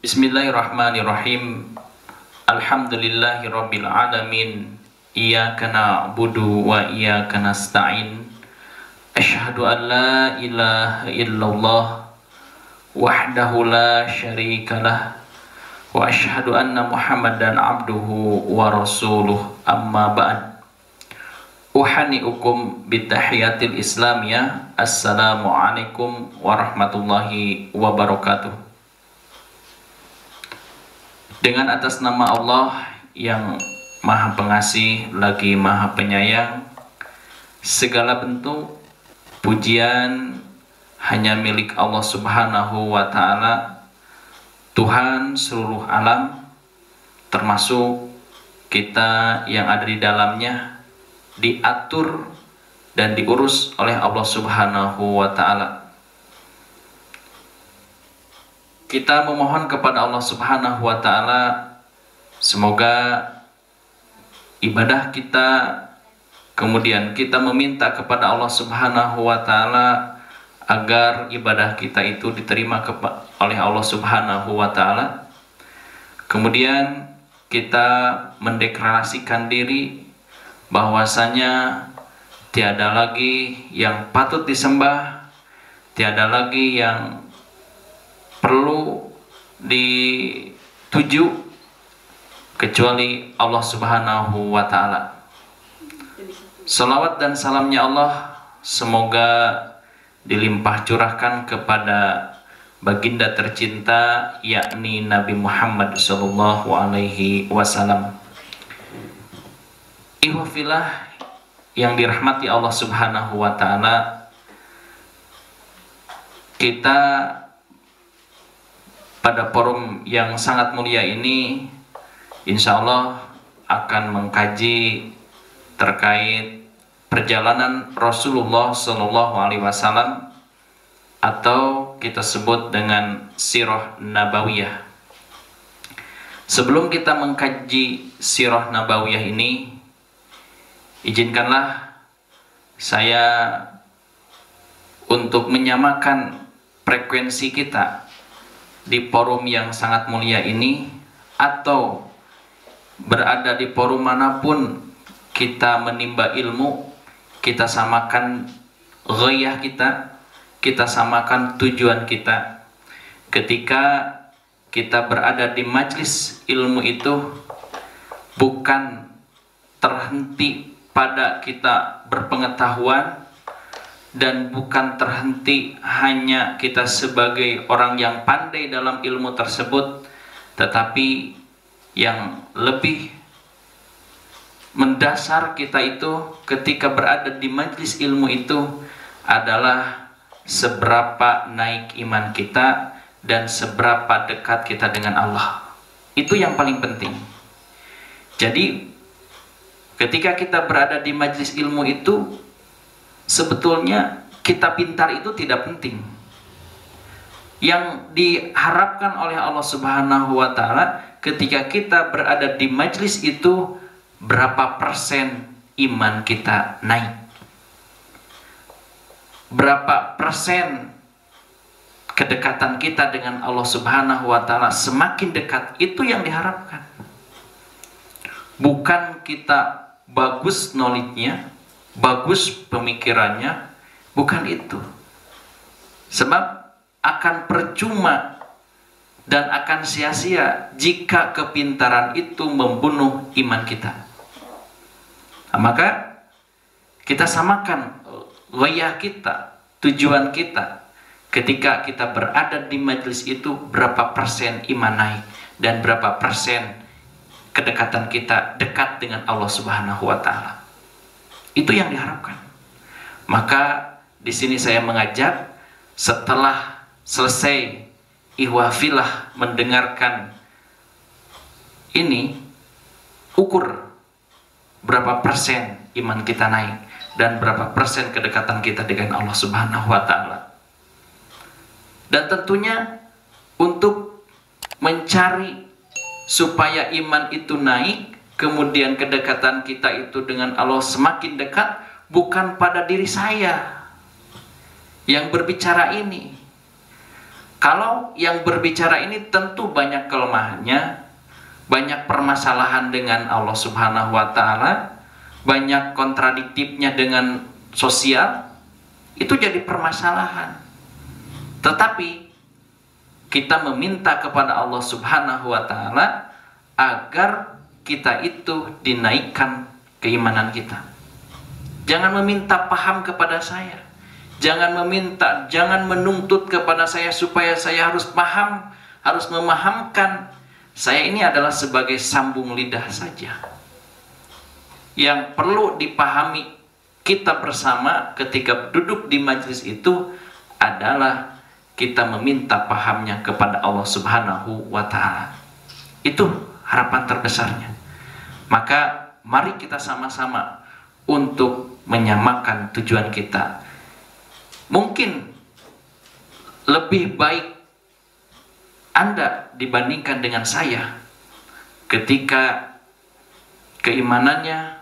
Bismillahirrahmanirrahim. Alhamdulillahirabbil alamin. Iyyaka na'budu wa iyyaka nasta'in. Asyhadu an la ilaha illallah wahdahu la syarikalah wa asyhadu anna Muhammadan abduhu wa rasuluh. Amma ba'd. Uhani'ukum bitahiyatil islamiyah. Assalamualaikum warahmatullahi wabarakatuh. Dengan atas nama Allah yang Maha Pengasih lagi Maha Penyayang, segala bentuk pujian hanya milik Allah Subhanahu wa Ta'ala, Tuhan seluruh alam, termasuk kita yang ada di dalamnya, diatur dan diurus oleh Allah Subhanahu wa Ta'ala. Kita memohon kepada Allah Subhanahu wa Ta'ala, semoga ibadah kita, kemudian kita meminta kepada Allah Subhanahu wa Ta'ala agar ibadah kita itu diterima oleh Allah Subhanahu wa Ta'ala. Kemudian kita mendeklarasikan diri bahwasanya tiada lagi yang patut disembah, tiada lagi yang perlu dituju kecuali Allah Subhanahu wa Ta'ala. Salawat dan salamnya Allah semoga dilimpah curahkan kepada baginda tercinta, yakni Nabi Muhammad sallallahu alaihi wasallam. Ihwafillah yang dirahmati Allah Subhanahu wa Ta'ala, kita pada forum yang sangat mulia ini insya Allah akan mengkaji terkait perjalanan Rasulullah Sallallahu Alaihi Wasallam, atau kita sebut dengan Sirah Nabawiyah. Sebelum kita mengkaji Sirah Nabawiyah ini, izinkanlah saya untuk menyamakan frekuensi kita di forum yang sangat mulia ini, atau berada di forum manapun kita menimba ilmu, kita samakan ghayah kita samakan tujuan kita. Ketika kita berada di majlis ilmu itu, bukan terhenti pada kita berpengetahuan, dan bukan terhenti hanya kita sebagai orang yang pandai dalam ilmu tersebut, tetapi yang lebih mendasar kita itu ketika berada di majlis ilmu itu adalah seberapa naik iman kita dan seberapa dekat kita dengan Allah. Itu yang paling penting. Jadi ketika kita berada di majlis ilmu itu, sebetulnya kita pintar itu tidak penting. Yang diharapkan oleh Allah Subhanahu wa Ta'ala ketika kita berada di majlis itu, berapa persen iman kita naik, berapa persen kedekatan kita dengan Allah Subhanahu wa Ta'ala semakin dekat. Itu yang diharapkan. Bukan kita bagus knowledge-nya, bagus pemikirannya, bukan itu. Sebab akan percuma dan akan sia-sia jika kepintaran itu membunuh iman kita. Nah, maka kita samakan ghayah kita, tujuan kita. Ketika kita berada di majelis itu, berapa persen iman naik dan berapa persen kedekatan kita dekat dengan Allah Subhanahu wa Ta'ala. Itu yang diharapkan. Maka di sini saya mengajak, setelah selesai ihwafilah mendengarkan ini, ukur berapa persen iman kita naik dan berapa persen kedekatan kita dengan Allah Subhanahu wa Ta'ala. Dan tentunya untuk mencari supaya iman itu naik, kemudian kedekatan kita itu dengan Allah semakin dekat, bukan pada diri saya yang berbicara ini. Kalau yang berbicara ini tentu banyak kelemahannya, banyak permasalahan dengan Allah Subhanahu wa Ta'ala, banyak kontradiktifnya dengan sosial, itu jadi permasalahan. Tetapi kita meminta kepada Allah Subhanahu wa Ta'ala agar kita itu dinaikkan keimanan kita. Jangan meminta paham kepada saya, jangan meminta, jangan menuntut kepada saya supaya saya harus paham, harus memahamkan. Saya ini adalah sebagai sambung lidah saja. Yang perlu dipahami kita bersama ketika duduk di majelis itu adalah kita meminta pahamnya kepada Allah Subhanahu wa Ta'ala. Itu harapan terbesarnya. Maka mari kita sama-sama untuk menyamakan tujuan kita. Mungkin lebih baik Anda dibandingkan dengan saya ketika keimanannya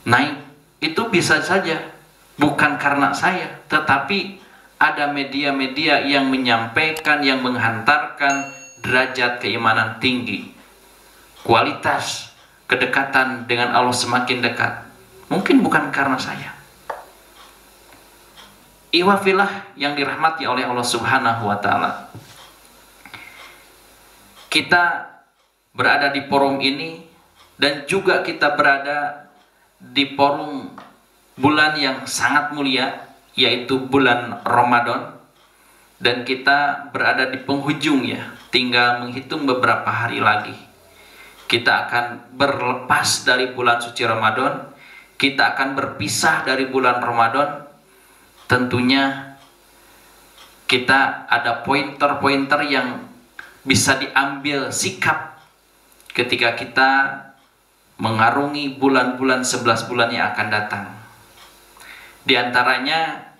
naik, itu bisa saja bukan karena saya, tetapi ada media-media yang menyampaikan, yang menghantarkan derajat keimanan tinggi, kualitas kedekatan dengan Allah semakin dekat. Mungkin bukan karena saya. Ikhwafillah yang dirahmati oleh Allah Subhanahu wa Ta'ala, kita berada di forum ini dan juga kita berada di forum bulan yang sangat mulia, yaitu bulan Ramadan, dan kita berada di penghujungnya, tinggal menghitung beberapa hari lagi kita akan berlepas dari bulan suci Ramadan, kita akan berpisah dari bulan Ramadan. Tentunya kita ada pointer-pointer yang bisa diambil sikap ketika kita mengarungi bulan-bulan 11 bulan yang akan datang. Di antaranya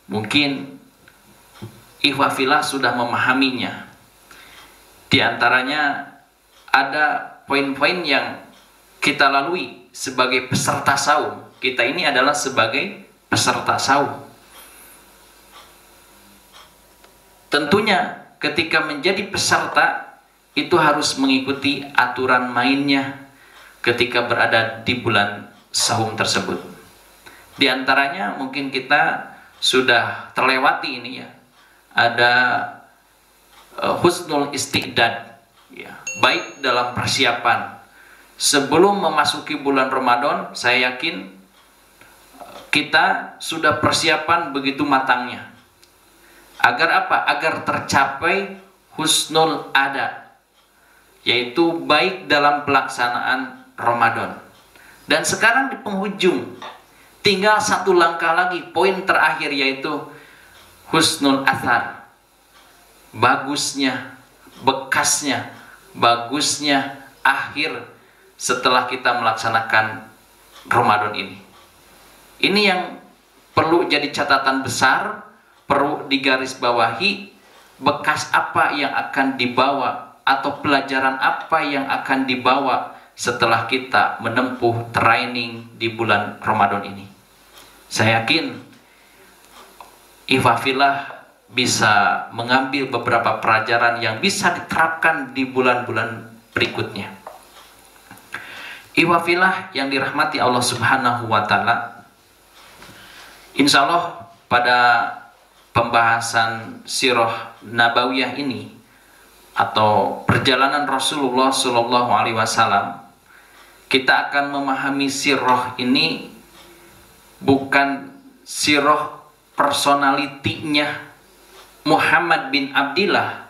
mungkin ikhwafillah sudah memahaminya. Di antaranya ada poin-poin yang kita lalui sebagai peserta saum. Kita ini adalah sebagai peserta saum. Tentunya ketika menjadi peserta itu harus mengikuti aturan mainnya ketika berada di bulan saum tersebut. Di antaranya mungkin kita sudah terlewati ini ya, ada husnul istiqdad ya, baik dalam persiapan sebelum memasuki bulan Ramadan. Saya yakin kita sudah persiapan begitu matangnya. Agar apa? Agar tercapai husnul ada, yaitu baik dalam pelaksanaan Ramadan. Dan sekarang di penghujung, tinggal satu langkah lagi, poin terakhir, yaitu husnul athar, bagusnya, bekasnya, bagusnya akhir setelah kita melaksanakan Ramadan ini. Ini yang perlu jadi catatan besar, perlu digarisbawahi, bekas apa yang akan dibawa atau pelajaran apa yang akan dibawa setelah kita menempuh training di bulan Ramadan ini. Saya yakin ikhwafillah bisa mengambil beberapa pelajaran yang bisa diterapkan di bulan-bulan berikutnya. Ikhwafillah yang dirahmati Allah Subhanahu wa Ta'ala, insya Allah pada pembahasan sirah nabawiyah ini atau perjalanan Rasulullah Shallallahu Alaihi Wasallam, kita akan memahami sirah ini bukan sirah personalitinya Muhammad bin Abdillah,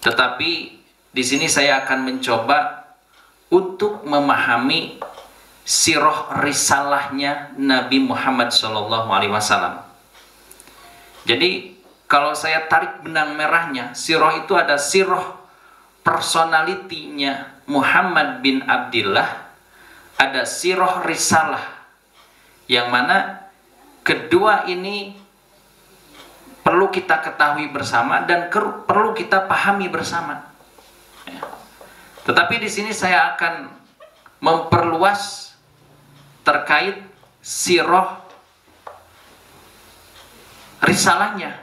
tetapi di sini saya akan mencoba untuk memahami sirah risalahnya Nabi Muhammad Shallallahu Alaihi Wasallam. Jadi kalau saya tarik benang merahnya, sirah itu ada sirah personalitinya Muhammad bin Abdillah, ada sirah risalah, yang mana kedua ini perlu kita ketahui bersama dan perlu kita pahami bersama. Tetapi di sini saya akan memperluas terkait sirah risalahnya.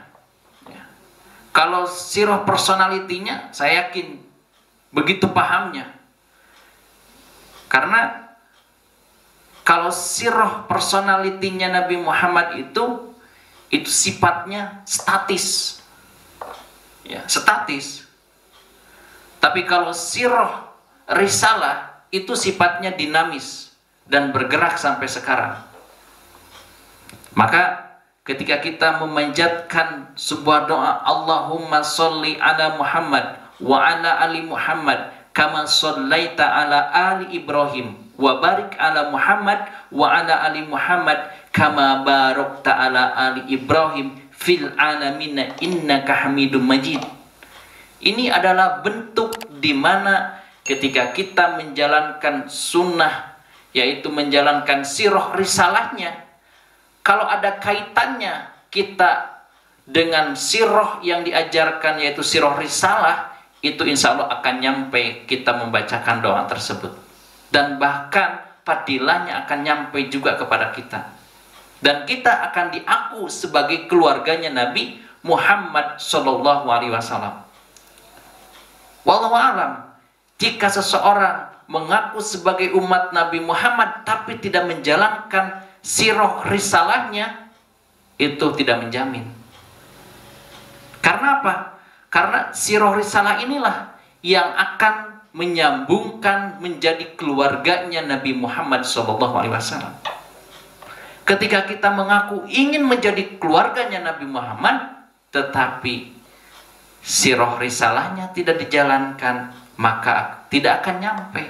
Kalau sirah personalitinya, saya yakin begitu pahamnya. Karena kalau sirah personalitinya Nabi Muhammad itu sifatnya statis, ya, statis. Tapi kalau sirah risalah itu sifatnya dinamis dan bergerak sampai sekarang. Maka ketika kita memanjatkan sebuah doa, Allahumma sholli ala Muhammad wa ala ali Muhammad kama shallaita ala ali Ibrahim wa barik ala Muhammad wa ala ali Muhammad kama barakta ala ali Ibrahim fil alamin innaka Hamidum Majid. Ini adalah bentuk di mana ketika kita menjalankan sunnah, yaitu menjalankan sirah risalahnya, kalau ada kaitannya kita dengan sirah yang diajarkan, yaitu sirah risalah, itu insya Allah akan nyampe kita membacakan doa tersebut. Dan bahkan fadilahnya akan nyampe juga kepada kita. Dan kita akan diaku sebagai keluarganya Nabi Muhammad Sallallahu Alaihi Wasallam. Wallahu a'lam. Jika seseorang mengaku sebagai umat Nabi Muhammad tapi tidak menjalankan sirah risalahnya, itu tidak menjamin. Karena apa? Karena sirah risalah inilah yang akan menyambungkan menjadi keluarganya Nabi Muhammad SAW. Ketika kita mengaku ingin menjadi keluarganya Nabi Muhammad, tetapi sirah risalahnya tidak dijalankan, maka tidak akan nyampe.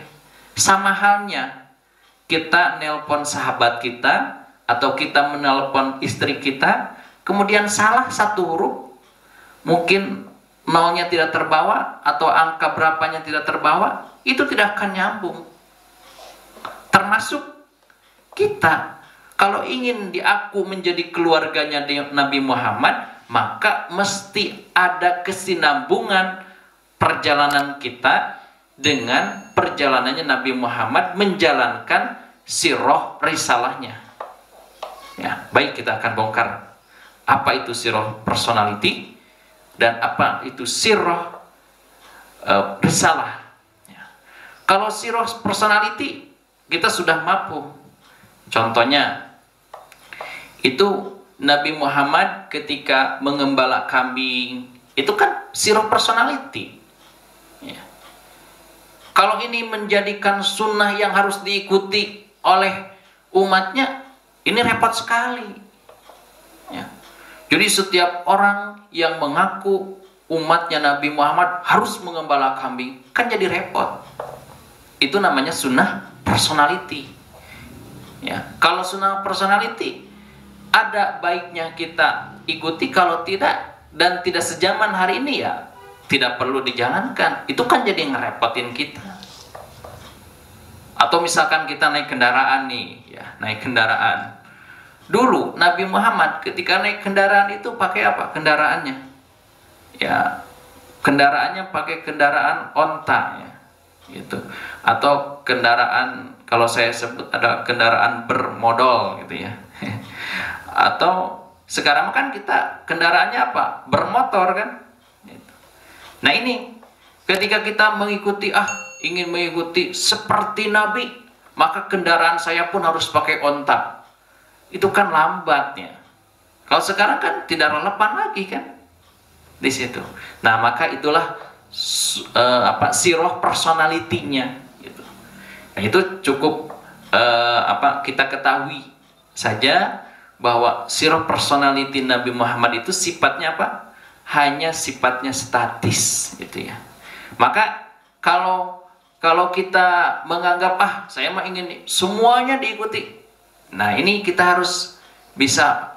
Sama halnya kita nelpon sahabat kita atau kita menelpon istri kita, kemudian salah satu huruf, mungkin nolnya tidak terbawa atau angka berapanya tidak terbawa, itu tidak akan nyambung. Termasuk kita, kalau ingin diaku menjadi keluarganya Nabi Muhammad, maka mesti ada kesinambungan perjalanan kita dengan perjalanannya Nabi Muhammad menjalankan sirah risalahnya. Ya, baik, kita akan bongkar apa itu sirah personality dan apa itu sirah risalah. Ya. Kalau sirah personality kita sudah mampu. Contohnya itu Nabi Muhammad ketika mengembala kambing, itu kan sirah personality. Ya. Kalau ini menjadikan sunnah yang harus diikuti oleh umatnya, ini repot sekali. Ya. Jadi setiap orang yang mengaku umatnya Nabi Muhammad harus mengembala kambing, kan jadi repot. Itu namanya sunnah personality. Ya. Kalau sunnah personality, ada baiknya kita ikuti, kalau tidak dan tidak sejaman hari ini, ya tidak perlu dijalankan. Itu kan jadi ngerepotin kita. Atau misalkan kita naik kendaraan nih, ya, naik kendaraan. Dulu Nabi Muhammad ketika naik kendaraan itu pakai apa kendaraannya? Ya, kendaraannya pakai kendaraan onta, ya, gitu. Atau kendaraan, kalau saya sebut ada kendaraan bermodal, gitu ya. Atau sekarang kan kita kendaraannya apa? Bermotor kan? Nah ini, ketika kita mengikuti, ingin mengikuti seperti Nabi, maka kendaraan saya pun harus pakai onta. Itu kan lambatnya. Kalau sekarang kan tidak relevan lagi kan? Di situ. Nah maka itulah sirah personalitinya. Gitu. Nah itu cukup kita ketahui saja bahwa sirah personality Nabi Muhammad itu sifatnya apa? Hanya sifatnya statis, gitu ya. Maka kalau kita menganggap saya mah ingin semuanya diikuti, nah ini kita harus bisa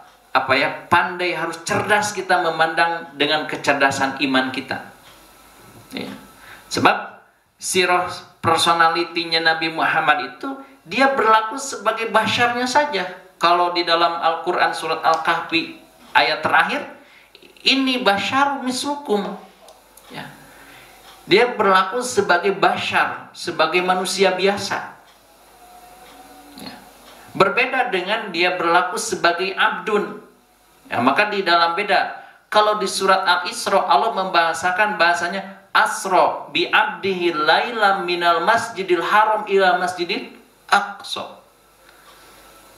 pandai, harus cerdas kita memandang dengan kecerdasan iman kita. Ya. Sebab sirah personalitinya Nabi Muhammad itu dia berlaku sebagai basyarnya saja. Kalau di dalam Al-Quran surat Al-Kahfi ayat terakhir, ini basyar mislukum, ya. Dia berlaku sebagai basyar, sebagai manusia biasa, ya. Berbeda dengan dia berlaku sebagai abdun, ya. Maka di dalam beda, kalau di surat Al-Isra Allah membahasakan bahasanya asra bi abdihi lailam minal masjidil haram ila masjidil aqsa.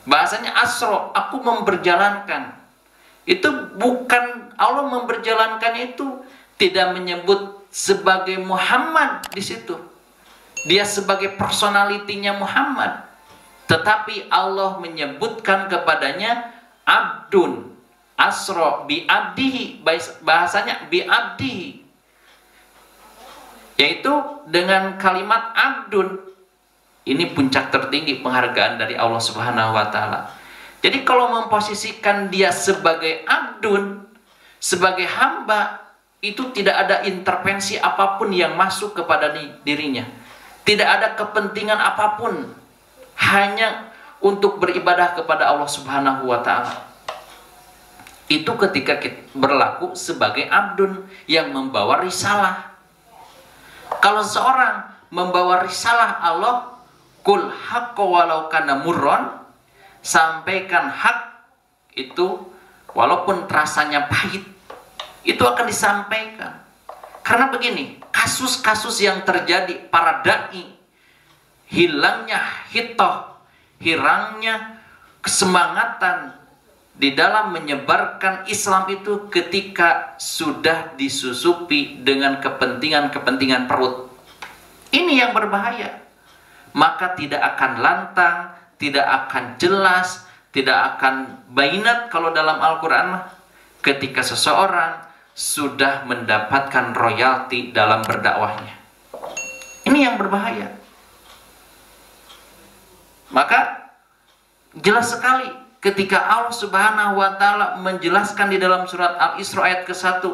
Bahasanya asra, aku memperjalankan. Itu bukan Allah memperjalankan, itu tidak menyebut sebagai Muhammad di situ. Dia sebagai personalitinya Muhammad. Tetapi Allah menyebutkan kepadanya abdun. Asra bi abdihi, bahasanya bi abdihi. Yaitu dengan kalimat abdun. Ini puncak tertinggi penghargaan dari Allah Subhanahu wa taala. Jadi kalau memposisikan dia sebagai abdun, sebagai hamba, itu tidak ada intervensi apapun yang masuk kepada dirinya. Tidak ada kepentingan apapun, hanya untuk beribadah kepada Allah Subhanahu wa taala. Itu ketika kita berlaku sebagai abdun yang membawa risalah. Kalau seorang membawa risalah Allah, kul haqqa walau kana murron, sampaikan hak itu walaupun rasanya pahit, itu akan disampaikan. Karena begini, kasus-kasus yang terjadi para dai, hilangnya hitoh, hilangnya kesemangatan di dalam menyebarkan Islam itu ketika sudah disusupi dengan kepentingan-kepentingan perut. Ini yang berbahaya. Maka tidak akan lantang, tidak akan jelas, tidak akan bainat kalau dalam Al-Quran ketika seseorang sudah mendapatkan royalti dalam berdakwahnya. Ini yang berbahaya. Maka jelas sekali ketika Allah Subhanahu wa taala menjelaskan di dalam surat Al-Isra ayat ke-1,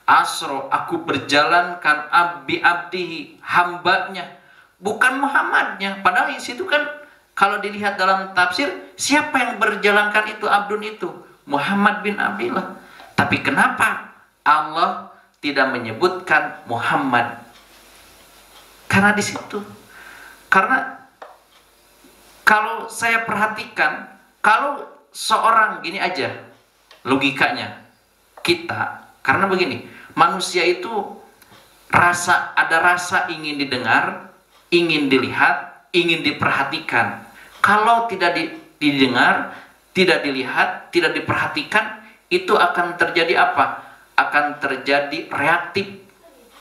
asro, aku berjalankan abdihi, hambanya, bukan Muhammadnya. Padahal di situ kan kalau dilihat dalam tafsir, siapa yang berjalankan itu abdun itu? Muhammad bin Abdillah. Tapi kenapa Allah tidak menyebutkan Muhammad? Karena di situ. Karena kalau saya perhatikan, kalau seorang gini aja logikanya kita, karena begini, manusia itu ada rasa ingin didengar, ingin dilihat, ingin diperhatikan. Kalau tidak didengar, tidak dilihat, tidak diperhatikan, itu akan terjadi apa? Akan terjadi reaktif,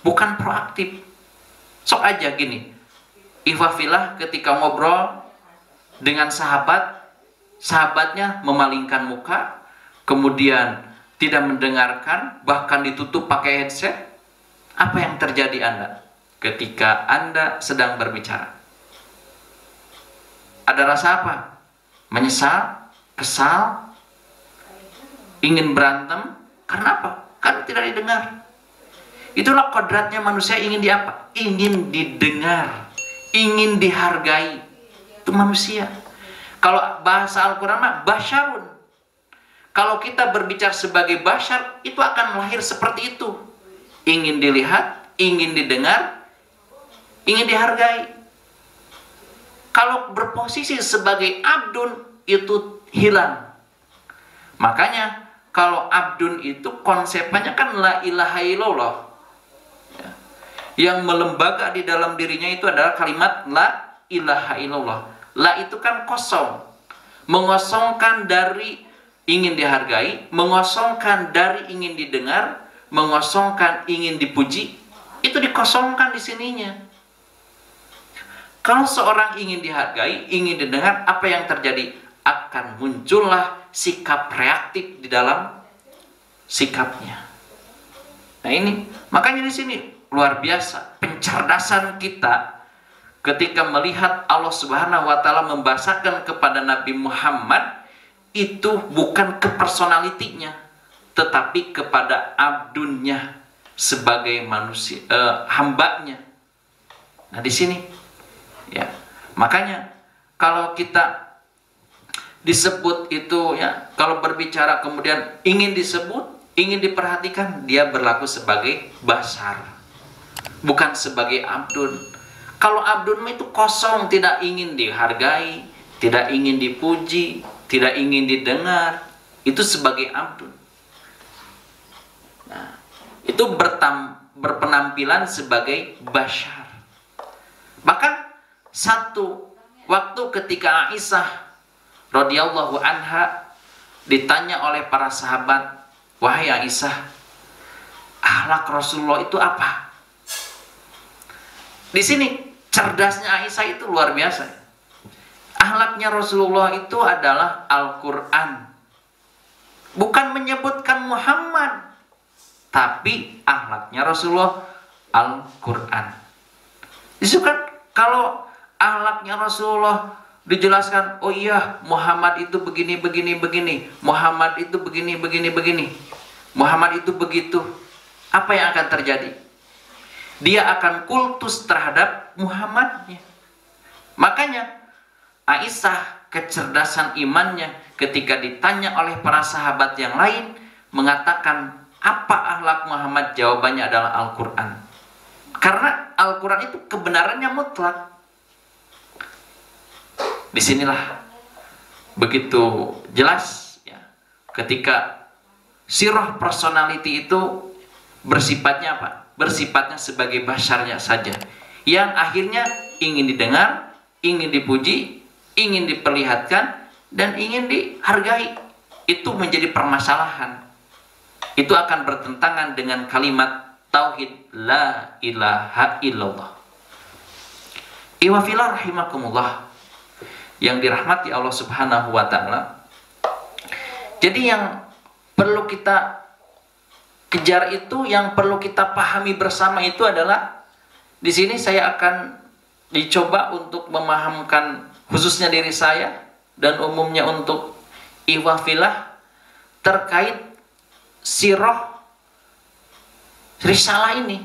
bukan proaktif. Sok aja gini, Ikhwafillah ketika ngobrol dengan sahabatnya memalingkan muka, kemudian tidak mendengarkan, bahkan ditutup pakai headset. Apa yang terjadi Anda ketika Anda sedang berbicara? Ada rasa apa? Menyesal, kesal, ingin berantem. Karena apa? Karena tidak didengar. Itulah kodratnya manusia, ingin apa? Ingin didengar, ingin dihargai. Itu manusia. Kalau bahasa Al-Quran mah basyarun. Kalau kita berbicara sebagai basyar, itu akan lahir seperti itu. Ingin dilihat, ingin didengar, ingin dihargai. Kalau berposisi sebagai abdun, itu hilang. Makanya kalau abdun itu konsepnya kan la ilaha illallah. Yang melembaga di dalam dirinya itu adalah kalimat la ilaha illallah. La itu kan kosong, mengosongkan dari ingin dihargai, mengosongkan dari ingin didengar, mengosongkan ingin dipuji. Itu dikosongkan di sininya. Kalau seorang ingin dihargai, ingin didengar, apa yang terjadi? Akan muncullah sikap reaktif di dalam sikapnya. Nah ini, makanya di sini luar biasa pencerdasan kita ketika melihat Allah Subhanahu wa taala membahasakan kepada Nabi Muhammad itu bukan ke personalitinya, tetapi kepada abdunnya sebagai manusia, hambanya. Nah di sini, ya makanya kalau kita disebut itu ya, kalau berbicara kemudian ingin disebut, ingin diperhatikan, dia berlaku sebagai basar, bukan sebagai abdun. Kalau abdun itu kosong, tidak ingin dihargai, tidak ingin dipuji, tidak ingin didengar, itu sebagai abdun. itu berpenampilan sebagai bashar. Bahkan satu waktu ketika Aisyah radhiyallahu anha ditanya oleh para sahabat, "Wahai Aisyah, akhlak Rasulullah itu apa?" Di sini cerdasnya Aisyah itu luar biasa. Akhlaknya Rasulullah itu adalah Al-Quran. Bukan menyebutkan Muhammad, tapi akhlaknya Rasulullah Al-Quran. Itu kan kalau akhlaknya Rasulullah dijelaskan, oh iya Muhammad itu begini, begini, begini, Muhammad itu begini, begini, begini, Muhammad itu begitu, apa yang akan terjadi? Dia akan kultus terhadap Muhammadnya. Makanya Aisyah kecerdasan imannya ketika ditanya oleh para sahabat yang lain mengatakan, apa akhlak Muhammad? Jawabannya adalah Al-Quran. Karena Al-Quran itu kebenarannya mutlak. Disinilah begitu jelas ya, ketika sirah personality itu bersifatnya apa? Bersifatnya sebagai basarnya saja, yang akhirnya ingin didengar, ingin dipuji, ingin diperlihatkan, dan ingin dihargai. Itu menjadi permasalahan. Itu akan bertentangan dengan kalimat tauhid la ilaha illallah. Iwafillah rahimakumullah, yang dirahmati Allah subhanahu wa ta'ala. Jadi yang perlu kita kejar itu, yang perlu kita pahami bersama itu adalah, di sini saya akan dicoba untuk memahamkan khususnya diri saya dan umumnya untuk iwafillah terkait sirah risalah ini,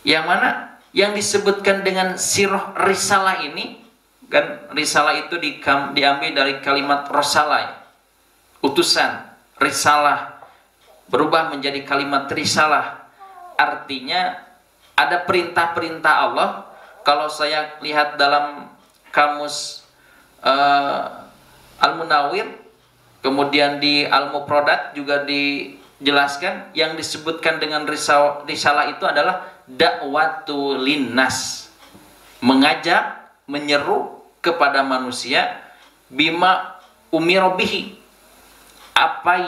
yang mana yang disebutkan dengan sirah risalah ini kan, risalah itu diambil dari kalimat rosalah, utusan. Risalah berubah menjadi kalimat risalah, artinya ada perintah-perintah Allah. Kalau saya lihat dalam kamus Al-Munawwir, kemudian di Al-Mufradat juga dijelaskan, yang disebutkan dengan risalah itu adalah da'watu linnas, mengajak, menyeru kepada manusia, bima umirobihi, apa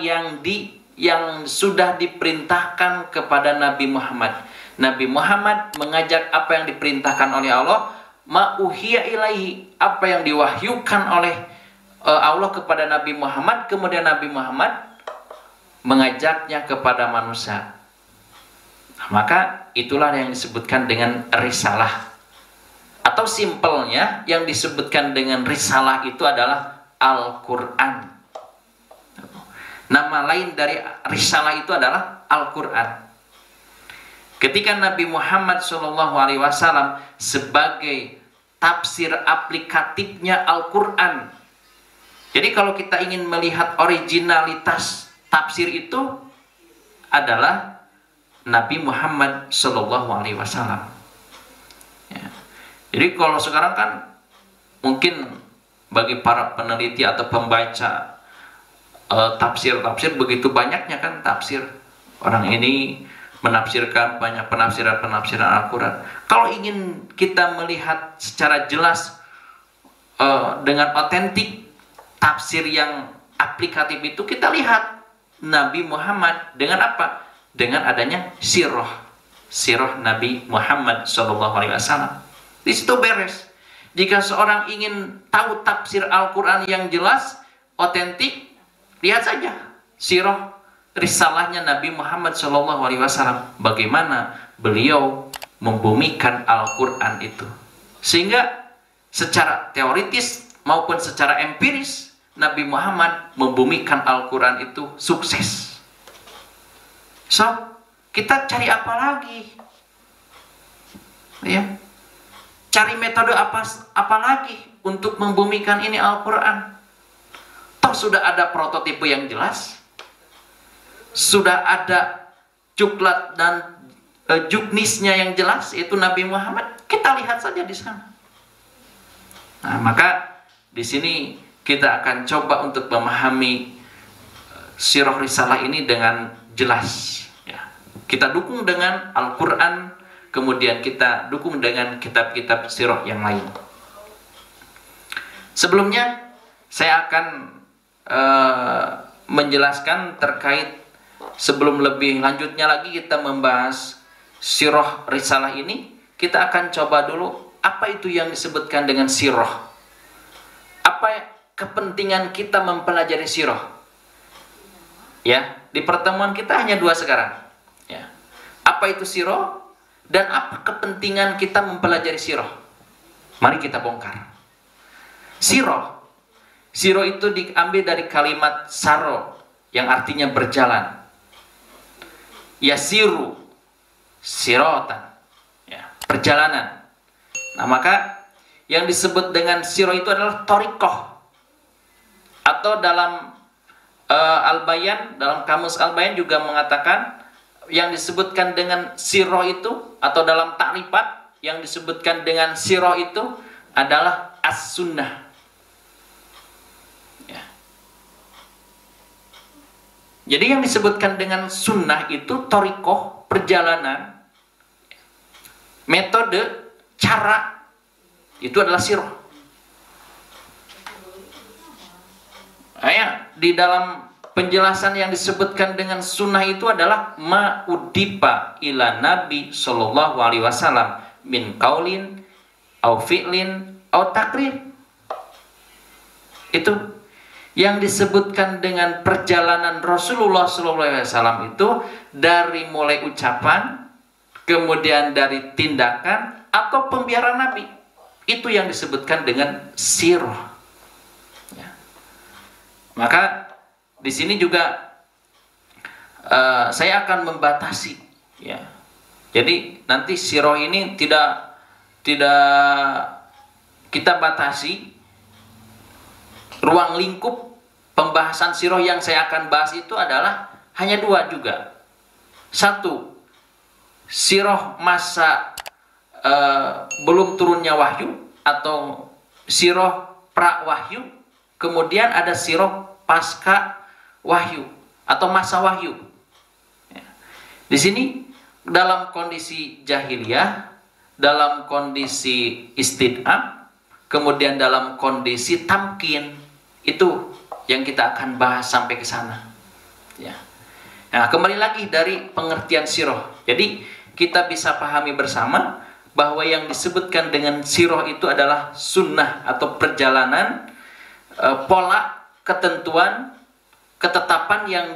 yang sudah diperintahkan kepada Nabi Muhammad. Nabi Muhammad mengajak apa yang diperintahkan oleh Allah, ma'uhiya ilaihi, apa yang diwahyukan oleh Allah kepada Nabi Muhammad, kemudian Nabi Muhammad mengajaknya kepada manusia. Maka itulah yang disebutkan dengan risalah. Atau simpelnya yang disebutkan dengan risalah itu adalah Al-Quran. Nama lain dari risalah itu adalah Al-Quran. Ketika Nabi Muhammad SAW sebagai tafsir aplikatifnya Al-Quran. Jadi kalau kita ingin melihat originalitas tafsir itu adalah Nabi Muhammad SAW. Ya. Jadi kalau sekarang kan mungkin bagi para peneliti atau pembaca tafsir-tafsir, begitu banyaknya kan tafsir. Orang ini menafsirkan banyak penafsiran Al-Quran. Kalau ingin kita melihat secara jelas dengan otentik tafsir yang aplikatif itu, kita lihat Nabi Muhammad dengan apa? Dengan adanya sirah Nabi Muhammad SAW. Di situ beres. Jika seorang ingin tahu tafsir Al-Quran yang jelas, otentik, lihat saja sirah risalahnya Nabi Muhammad SAW, bagaimana beliau membumikan Al-Quran itu, sehingga secara teoritis maupun secara empiris Nabi Muhammad membumikan Al-Quran itu sukses. So, kita cari apa lagi? Ya, cari metode apa lagi untuk membumikan ini Al-Quran? Toh sudah ada prototipe yang jelas, sudah ada cuklat dan juknisnya yang jelas, yaitu Nabi Muhammad. Kita lihat saja di sana. Nah, maka di sini kita akan coba untuk memahami sirah risalah ini dengan jelas, Ya. Kita dukung dengan Al-Quran, kemudian kita dukung dengan kitab-kitab sirah yang lain. Sebelumnya saya akan menjelaskan terkait, sebelum lebih lanjutnya lagi kita membahas sirah risalah ini, kita akan coba dulu apa itu yang disebutkan dengan sirah. Apa kepentingan kita mempelajari sirah? Ya, di pertemuan kita hanya 2 sekarang. Ya. Apa itu sirah dan apa kepentingan kita mempelajari sirah? Mari kita bongkar. Sirah itu diambil dari kalimat saro yang artinya berjalan. Yasiru sirotan, ya, perjalanan. Nah, maka yang disebut dengan sirah itu adalah thariqah. Atau dalam Al-Bayan, dalam kamus Al-Bayan juga mengatakan yang disebutkan dengan sirah itu, atau dalam takrifat yang disebutkan dengan sirah itu adalah as-sunnah. Ya. Jadi yang disebutkan dengan sunnah itu thariqah, perjalanan, metode, cara, itu adalah sirah. Di dalam penjelasan yang disebutkan dengan sunnah itu adalah ma'udipa ila Nabi Sallallahu Alaihi Wasallam min qaulin au fi'lin au takrir. Itu yang disebutkan dengan perjalanan Rasulullah Sallallahu Alaihi Wasallam itu dari mulai ucapan, kemudian dari tindakan atau pembiaran Nabi. Itu yang disebutkan dengan sirah. Ya. Maka di sini juga saya akan membatasi, ya. Jadi nanti sirah ini tidak kita batasi ruang lingkup pembahasan sirah. Yang saya akan bahas itu adalah hanya 2 juga. 1, sirah masa belum turunnya wahyu atau sirah pra wahyu, kemudian ada sirah pasca wahyu atau masa wahyu. Ya. Di sini dalam kondisi jahiliyah, dalam kondisi istid'am, kemudian dalam kondisi tamkin, itu yang kita akan bahas sampai ke sana. Ya. Nah, kembali lagi dari pengertian sirah. Jadi kita bisa pahami bersama bahwa yang disebutkan dengan sirah itu adalah sunnah atau perjalanan, pola, ketentuan, ketetapan yang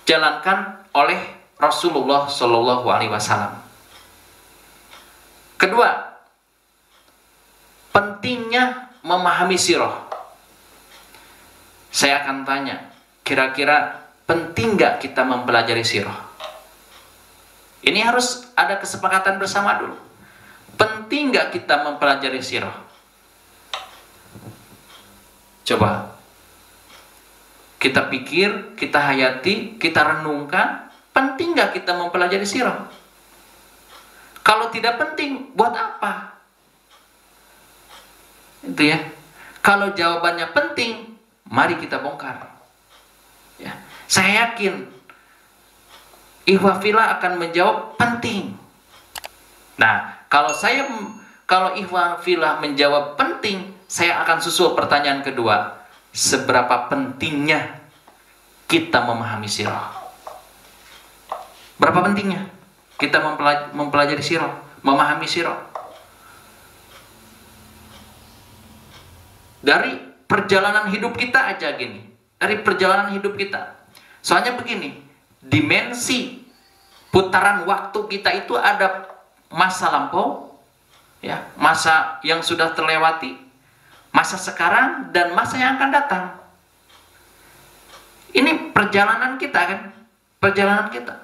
dijalankan oleh Rasulullah Shallallahu Alaihi Wasallam. Kedua, pentingnya memahami sirah. Saya akan tanya, kira-kira penting nggak kita mempelajari sirah? Ini harus ada kesepakatan bersama dulu. Penting nggak kita mempelajari sirah? Coba kita pikir, kita hayati, kita renungkan, penting nggak kita mempelajari sirah? Kalau tidak penting, buat apa? Itu ya. Kalau jawabannya penting, mari kita bongkar. Ya. Saya yakin Ikhwah Fillah akan menjawab penting. Nah, kalau Ikhwah Fillah menjawab penting, saya akan susul pertanyaan kedua. Seberapa pentingnya kita memahami sirah? Berapa pentingnya kita mempelajari sirah, memahami sirah? Dari perjalanan hidup kita aja gini. Dari perjalanan hidup kita. Soalnya begini, dimensi putaran waktu kita itu ada masa lampau, ya, masa yang sudah terlewati, masa sekarang, dan masa yang akan datang. Ini perjalanan kita kan, perjalanan kita.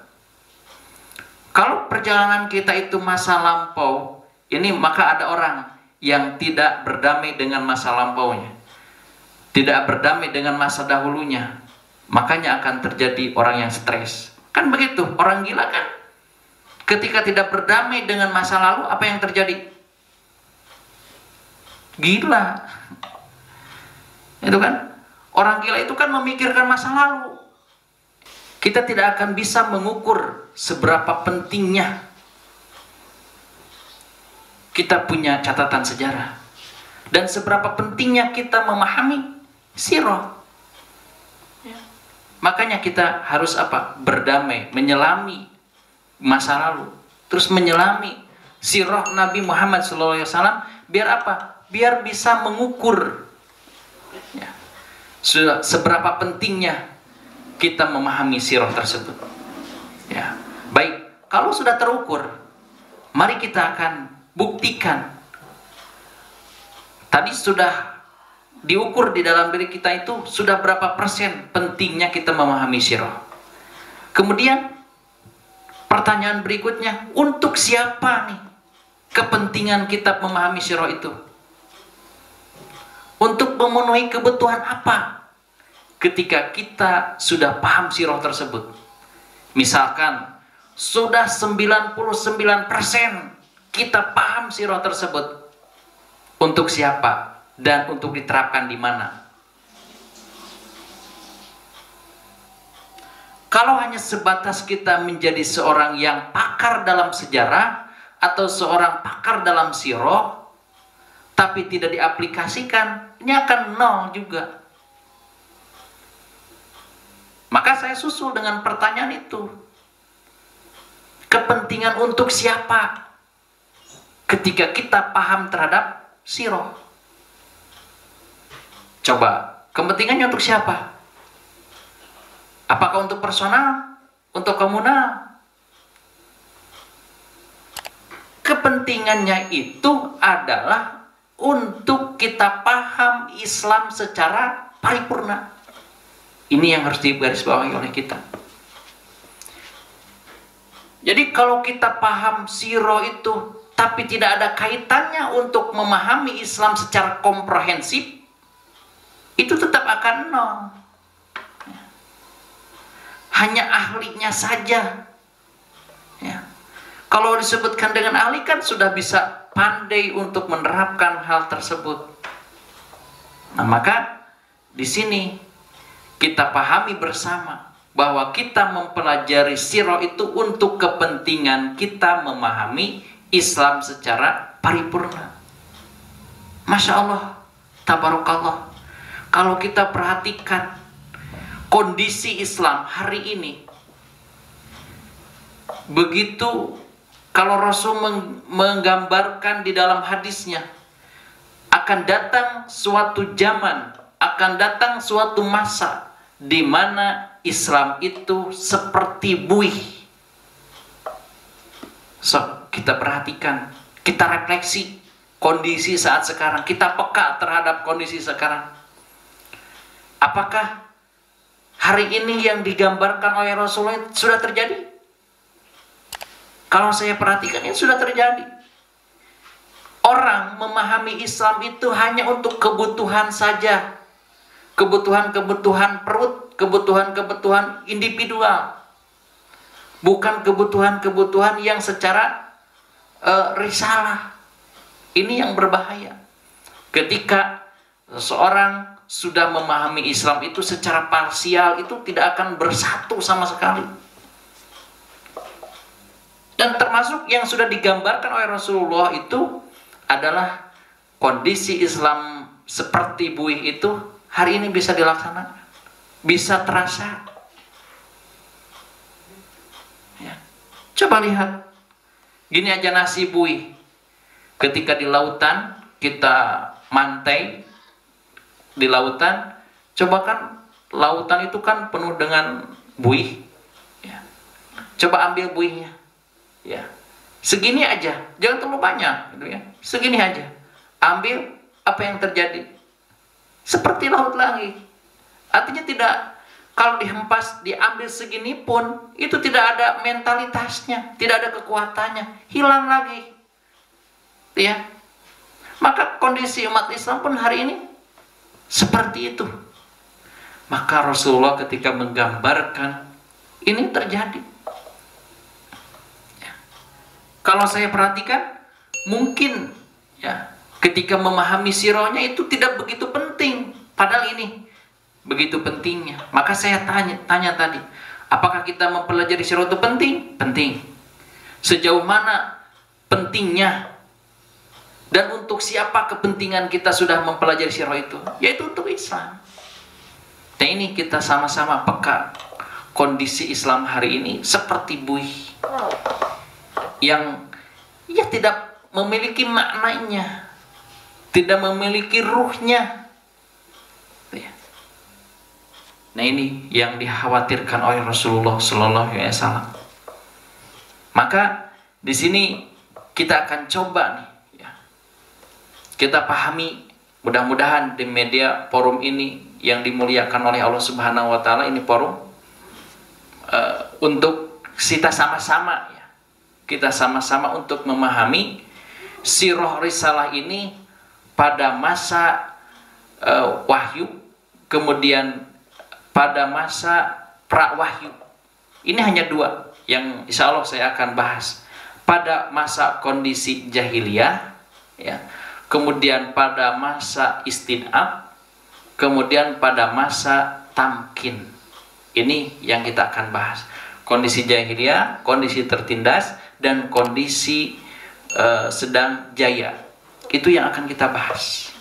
Kalau perjalanan kita itu masa lampau, ini maka ada orang yang tidak berdamai dengan masa lampaunya, tidak berdamai dengan masa dahulunya, makanya akan terjadi orang yang stres. Kan begitu, orang gila kan, ketika tidak berdamai dengan masa lalu, apa yang terjadi? Gila. Itu kan, orang gila itu kan memikirkan masa lalu. kita tidak akan bisa mengukur seberapa pentingnya kita punya catatan sejarah dan seberapa pentingnya kita memahami sirah. Makanya kita harus apa? Berdamai, menyelami masa lalu, terus menyelami sirah Nabi Muhammad SAW. Biar apa? Biar bisa mengukur seberapa pentingnya kita memahami sirah tersebut. Ya, baik. Kalau sudah terukur, mari kita akan buktikan. Tadi sudah diukur di dalam diri kita itu sudah berapa persen pentingnya kita memahami sirah. Kemudian pertanyaan berikutnya, untuk siapa nih kepentingan kita memahami sirah itu? Untuk memenuhi kebutuhan apa? Ketika kita sudah paham sirah tersebut, misalkan sudah 99% kita paham sirah tersebut, untuk siapa dan untuk diterapkan di mana? Kalau hanya sebatas kita menjadi seorang yang pakar dalam sejarah atau seorang pakar dalam sirah tapi tidak diaplikasikan, ini akan nol juga. Maka saya susul dengan pertanyaan itu. Kepentingan untuk siapa ketika kita paham terhadap sirah? Coba, kepentingannya untuk siapa? Apakah untuk personal? Untuk komunal? Kepentingannya itu adalah untuk kita paham Islam secara paripurna. Ini yang harus digarisbawahi oleh kita. Jadi kalau kita paham sirah itu tapi tidak ada kaitannya untuk memahami Islam secara komprehensif, itu tetap akan nol. Hanya ahlinya saja. Ya. Kalau disebutkan dengan ahli kan sudah bisa pandai untuk menerapkan hal tersebut. Nah, maka di sini kita pahami bersama bahwa kita mempelajari sirah itu untuk kepentingan kita memahami Islam secara paripurna. Masya Allah, tabarakallah. Kalau kita perhatikan kondisi Islam hari ini, begitu kalau Rasul menggambarkan di dalam hadisnya, akan datang suatu zaman, akan datang suatu masa di mana Islam itu seperti buih. So, kita perhatikan, kita refleksi kondisi saat sekarang, kita peka terhadap kondisi sekarang. Apakah hari ini yang digambarkan oleh Rasulullah sudah terjadi? Kalau saya perhatikan, ini sudah terjadi. Orang memahami Islam itu hanya untuk kebutuhan saja. Kebutuhan-kebutuhan perut, kebutuhan-kebutuhan individual. Bukan kebutuhan-kebutuhan yang secara risalah. Ini yang berbahaya. Ketika seorang sudah memahami Islam itu secara parsial, itu tidak akan bersatu sama sekali. Dan termasuk yang sudah digambarkan oleh Rasulullah itu adalah kondisi Islam seperti buih itu hari ini bisa dilaksanakan, bisa terasa. Ya. Coba lihat, gini aja nasi buih. Ketika di lautan kita mantai di lautan, coba kan lautan itu kan penuh dengan buih. Ya. Coba ambil buihnya, ya segini aja, jangan terlalu banyak, gitu ya. Segini aja, ambil, apa yang terjadi? Seperti laut lagi. Artinya tidak, kalau dihempas, diambil segini pun, itu tidak ada mentalitasnya, tidak ada kekuatannya, hilang lagi. Ya, maka kondisi umat Islam pun hari ini seperti itu. Maka Rasulullah ketika menggambarkan ini terjadi. Ya. Kalau saya perhatikan, mungkin ya ketika memahami sirahnya itu tidak begitu penting, padahal ini begitu pentingnya. Maka saya tanya tadi, Apakah kita mempelajari syirah itu penting? Penting. Sejauh mana pentingnya? Dan untuk siapa kepentingan kita sudah mempelajari syirah itu? Yaitu untuk Islam. Nah ini kita sama-sama peka. Kondisi Islam hari ini seperti buih yang ya tidak memiliki maknanya, tidak memiliki ruhnya. Nah ini yang dikhawatirkan oleh Rasulullah Sallallahu Alaihi Wasallam. Maka di sini kita akan coba nih, ya, kita pahami. Mudah-mudahan di media forum ini yang dimuliakan oleh Allah Subhanahu Wa Taala, ini forum untuk kita sama-sama, ya, kita sama-sama untuk memahami sirah risalah ini pada masa wahyu, kemudian pada masa pra-wahyu. Ini hanya dua yang insya Allah saya akan bahas. Pada masa kondisi jahiliyah, ya, kemudian pada masa istinab, kemudian pada masa tamkin. Ini yang kita akan bahas. Kondisi jahiliyah, kondisi tertindas, dan kondisi sedang jaya. Itu yang akan kita bahas.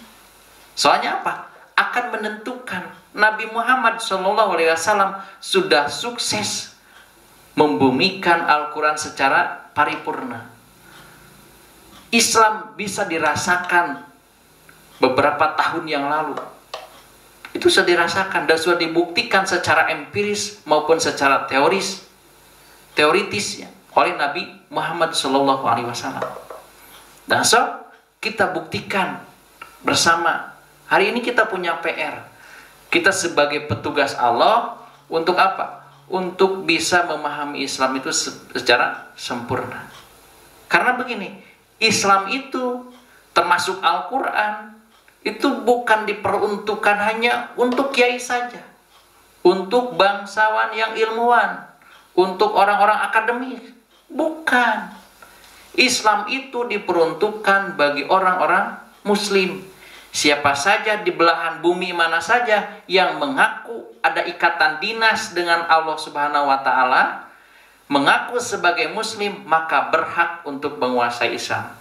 Soalnya apa? Akan menentukan. Nabi Muhammad SAW sudah sukses membumikan Al-Quran secara paripurna. Islam bisa dirasakan beberapa tahun yang lalu. Itu sudah dirasakan dan sudah dibuktikan secara empiris maupun secara teoritis, ya, oleh Nabi Muhammad SAW. Dan so kita buktikan bersama. Hari ini kita punya PR. Kita sebagai petugas Allah untuk apa? Untuk bisa memahami Islam itu secara sempurna. Karena begini, Islam itu termasuk Al-Quran itu bukan diperuntukkan hanya untuk kiai saja, untuk bangsawan yang ilmuwan, untuk orang-orang akademis. Bukan. Islam itu diperuntukkan bagi orang-orang muslim. Siapa saja di belahan bumi mana saja yang mengaku ada ikatan dinas dengan Allah Subhanahu wa Ta'ala, mengaku sebagai muslim, maka berhak untuk menguasai Islam,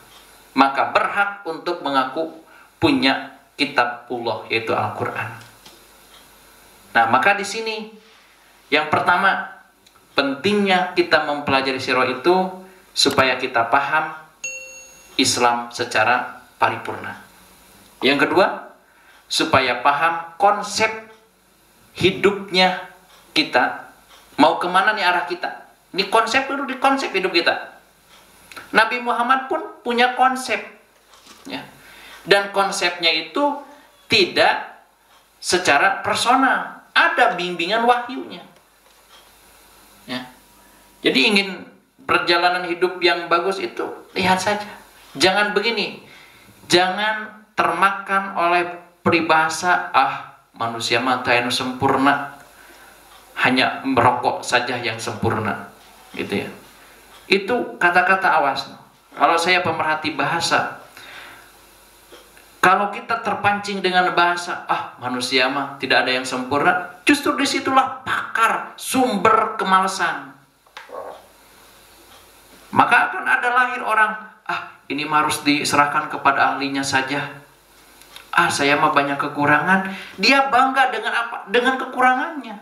maka berhak untuk mengaku punya kitabullah, yaitu Al-Quran. Nah, maka di sini yang pertama, pentingnya kita mempelajari sirah itu supaya kita paham Islam secara paripurna. Yang kedua, supaya paham konsep hidupnya kita. Mau kemana nih arah kita? Ini konsep dulu, di konsep hidup kita. Nabi Muhammad pun punya konsep, ya. Dan konsepnya itu tidak secara personal. Ada bimbingan wahyunya, ya. Jadi ingin perjalanan hidup yang bagus itu, lihat saja. Jangan begini. Jangan termakan oleh peribahasa, manusia mata yang sempurna, hanya merokok saja yang sempurna, gitu ya. Itu kata-kata awas. Kalau saya pemerhati bahasa, kalau kita terpancing dengan bahasa, manusia mah tidak ada yang sempurna, justru disitulah pakar sumber kemalasan. Maka akan ada lahir orang, ini harus diserahkan kepada ahlinya saja. Saya mah banyak kekurangan. Dia bangga dengan apa? Dengan kekurangannya.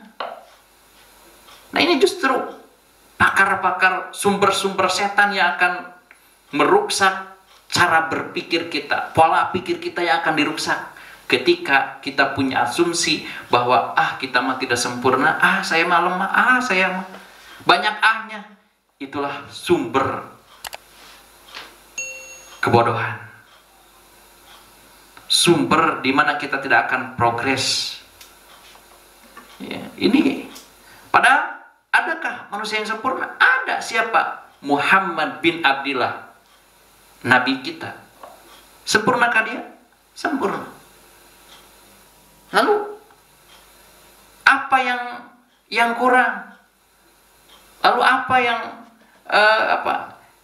Nah ini justru pakar-pakar sumber-sumber setan yang akan merusak cara berpikir kita. Pola pikir kita yang akan dirusak. Ketika kita punya asumsi bahwa kita mah tidak sempurna. Saya mah lemah. Saya mah banyak ahnya. Itulah sumber kebodohan. Sumber di mana kita tidak akan progres. Ya, ini padahal adakah manusia yang sempurna? Ada. Siapa? Muhammad bin Abdillah, Nabi kita. Sempurnakah dia? Sempurna. Lalu apa yang kurang? Lalu apa yang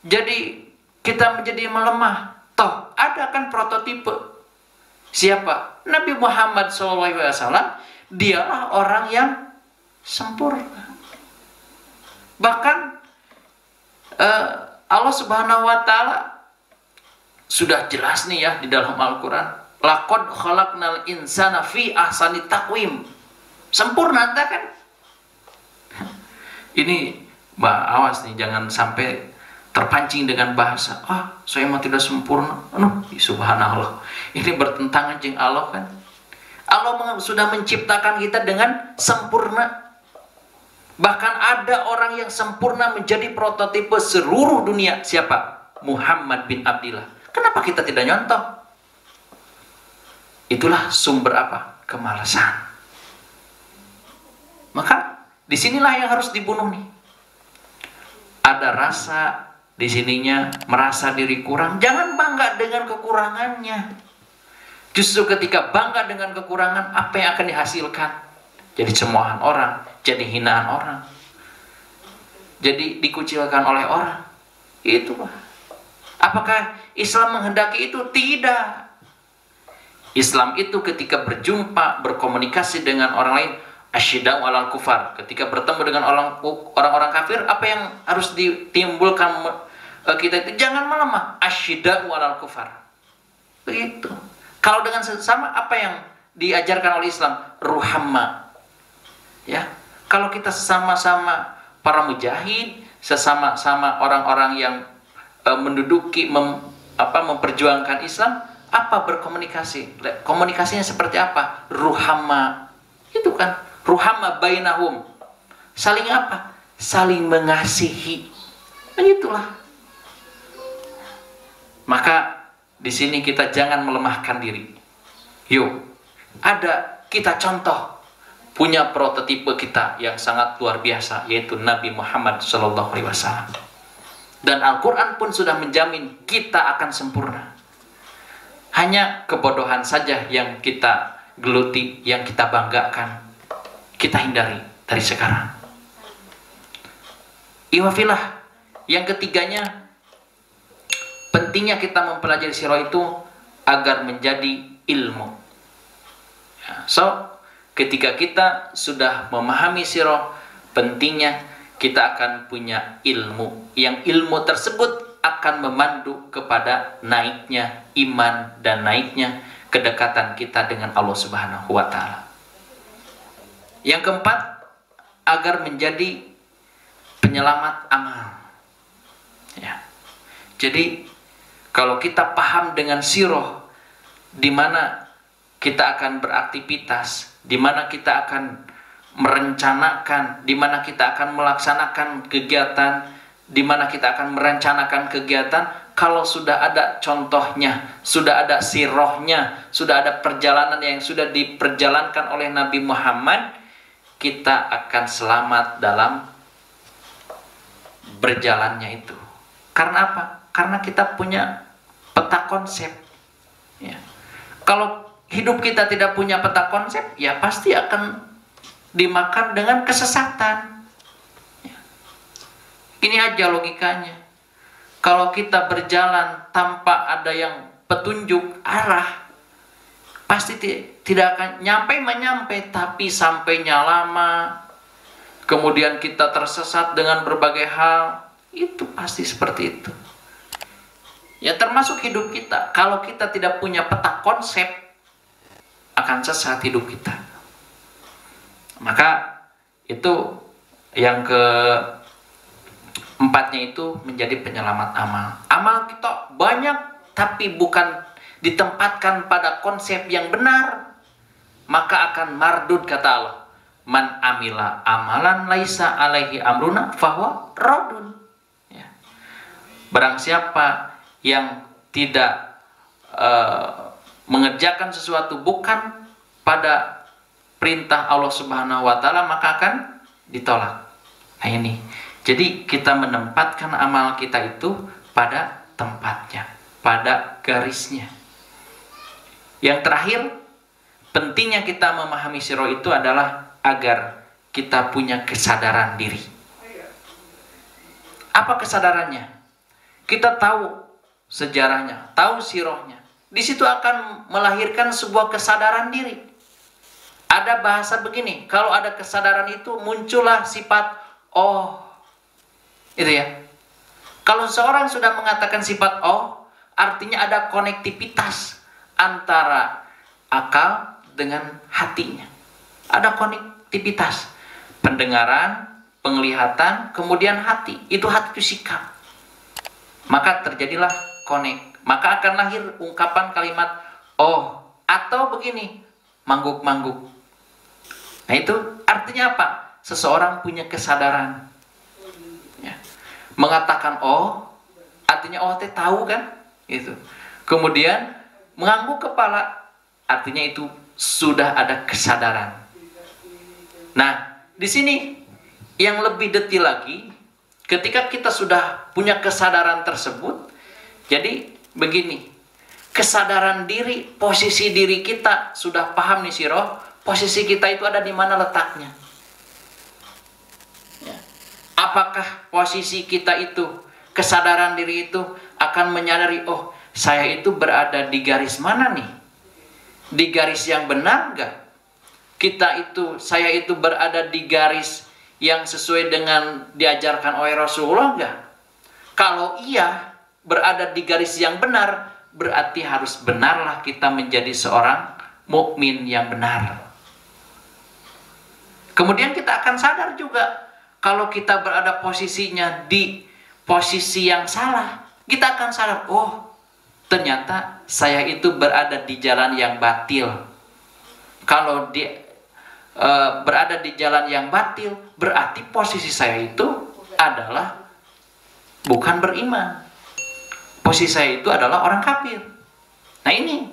jadi kita menjadi melemah? Toh ada kan prototipe. Siapa? Nabi Muhammad SAW. Dialah orang yang sempurna. Bahkan Allah Subhanahu wa taala sudah jelas nih ya di dalam Al-Qur'an, laqad khalaqnal insana fi ahsani taqwim. Sempurna kan? Ini Mbak, awas nih, jangan sampai terpancing dengan bahasa, saya mah tidak sempurna. Subhanallah, ini bertentangan dengan Allah kan. Allah sudah menciptakan kita dengan sempurna. Bahkan ada orang yang sempurna menjadi prototipe seluruh dunia. Siapa? Muhammad bin Abdillah. Kenapa kita tidak nyontoh? Itulah sumber apa? Kemalasan. Maka disinilah yang harus dibunuh nih. Ada rasa di sininya merasa diri kurang. Jangan bangga dengan kekurangannya. Justru ketika bangga dengan kekurangan, apa yang akan dihasilkan? Jadi cemoohan orang, jadi hinaan orang, jadi dikucilkan oleh orang. Itulah. Apakah Islam menghendaki itu? Tidak. Islam itu ketika berjumpa, berkomunikasi dengan orang lain, asyidda'u 'alal kufar. Ketika bertemu dengan orang-orang kafir, apa yang harus ditimbulkan kita itu? Jangan melemah. Asyidda'u 'alal kufar. Begitu. Kalau dengan sesama, apa yang diajarkan oleh Islam? Ruhamma. Ya, kalau kita sesama-sama para mujahid, sesama-sama orang-orang yang menduduki, memperjuangkan Islam, apa berkomunikasi? Komunikasinya seperti apa? Ruhamma. Itu kan, ruhamma bainahum. Saling apa? Saling mengasihi. Begitulah. Maka di sini kita jangan melemahkan diri. Yuk, kita contoh. Punya prototipe kita yang sangat luar biasa, yaitu Nabi Muhammad SAW. Dan Al-Quran pun sudah menjamin kita akan sempurna. Hanya kebodohan saja yang kita geluti, yang kita banggakan. Kita hindari dari sekarang. Iwafilah. Yang ketiganya, pentingnya kita mempelajari sirah itu agar menjadi ilmu. Ketika kita sudah memahami sirah, pentingnya kita akan punya ilmu. Yang ilmu tersebut akan memandu kepada naiknya iman dan naiknya kedekatan kita dengan Allah Subhanahu wa taala. Yang keempat, agar menjadi penyelamat amal. Ya. Jadi kalau kita paham dengan sirah, di mana kita akan beraktivitas, di mana kita akan merencanakan, di mana kita akan melaksanakan kegiatan, di mana kita akan merencanakan kegiatan, kalau sudah ada contohnya, sudah ada sirahnya, sudah ada perjalanan yang sudah diperjalankan oleh Nabi Muhammad, kita akan selamat dalam berjalannya itu. Karena apa? Karena kita punya peta konsep. Ya. Kalau hidup kita tidak punya peta konsep, ya pasti akan dimakan dengan kesesatan. Ya. Ini aja logikanya. Kalau kita berjalan tanpa ada yang petunjuk arah, pasti tidak akan menyampai, tapi sampainya lama. Kemudian kita tersesat dengan berbagai hal. Itu pasti seperti itu. Ya, termasuk hidup kita. Kalau kita tidak punya peta konsep, akan sesat hidup kita. Maka itu yang keempatnya itu menjadi penyelamat amal. Amal kita banyak, tapi bukan ditempatkan pada konsep yang benar, maka akan mardud, kata Allah. Man amila amalan laisa alaihi amruna fahuwa radun. Ya. Barang siapa yang tidak mengerjakan sesuatu bukan pada perintah Allah Subhanahu wa taala, maka akan ditolak. Nah ini. Jadi kita menempatkan amal kita itu pada tempatnya, pada garisnya. Yang terakhir, pentingnya kita memahami sirah itu adalah agar kita punya kesadaran diri. Apa kesadarannya? Kita tahu sejarahnya, tahu sirahnya. Di situ akan melahirkan sebuah kesadaran diri. Ada bahasa begini, kalau ada kesadaran itu muncullah sifat, oh Itu ya. Kalau seorang sudah mengatakan sifat Allah, artinya ada konektivitas antara akal dengan hatinya. Ada konektivitas. Pendengaran, penglihatan, kemudian hati. Itu hati itu sikap. Maka terjadilah konek. Maka akan lahir ungkapan kalimat oh, atau begini, mangguk-mangguk. Nah itu artinya apa? Seseorang punya kesadaran. Ya. Mengatakan oh, artinya oh teh tahu kan? Itu. Kemudian mengangguk kepala, artinya itu sudah ada kesadaran. Nah, di sini yang lebih detail lagi, ketika kita sudah punya kesadaran tersebut, jadi begini, kesadaran diri, posisi diri kita sudah paham nih Siro, posisi kita itu ada di mana letaknya. Ya. Apakah posisi kita itu, kesadaran diri itu akan menyadari, oh saya itu berada di garis mana nih? Di garis yang benar nggak? Saya itu berada di garis yang sesuai dengan diajarkan oleh Rasulullah nggak? Kalau iya, berada di garis yang benar, berarti harus benarlah kita menjadi seorang mukmin yang benar. Kemudian kita akan sadar juga, kalau kita berada posisinya di posisi yang salah, kita akan sadar, oh ternyata saya itu berada di jalan yang batil. Kalau berada di jalan yang batil, berarti posisi saya itu adalah bukan beriman. Posisi saya itu adalah orang kafir. Nah ini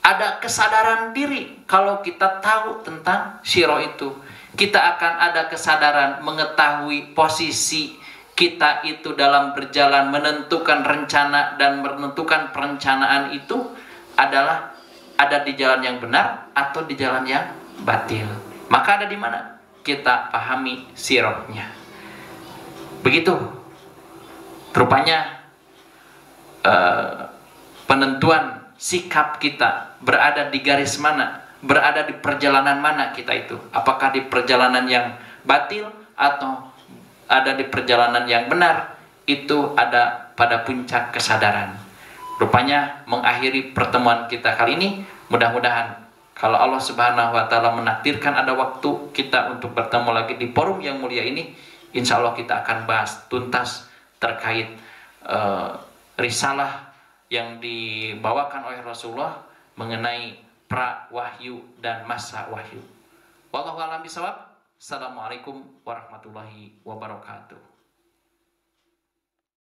ada kesadaran diri. Kalau kita tahu tentang syiro itu, kita akan ada kesadaran mengetahui posisi kita itu dalam berjalan, menentukan rencana dan menentukan perencanaan itu adalah ada di jalan yang benar atau di jalan yang batil. Maka ada di mana? Kita pahami sirohnya. Begitu. Rupanya penentuan sikap kita berada di garis mana, berada di perjalanan mana kita itu, apakah di perjalanan yang batil atau ada di perjalanan yang benar, itu ada pada puncak kesadaran. Rupanya mengakhiri pertemuan kita kali ini, mudah-mudahan kalau Allah Subhanahu wa Ta'ala menakdirkan ada waktu kita untuk bertemu lagi di forum yang mulia ini, insya Allah kita akan bahas tuntas terkait risalah yang dibawakan oleh Rasulullah mengenai pra-wahyu dan masa wahyu. Wallahu a'lam bishawab. Assalamualaikum warahmatullahi wabarakatuh.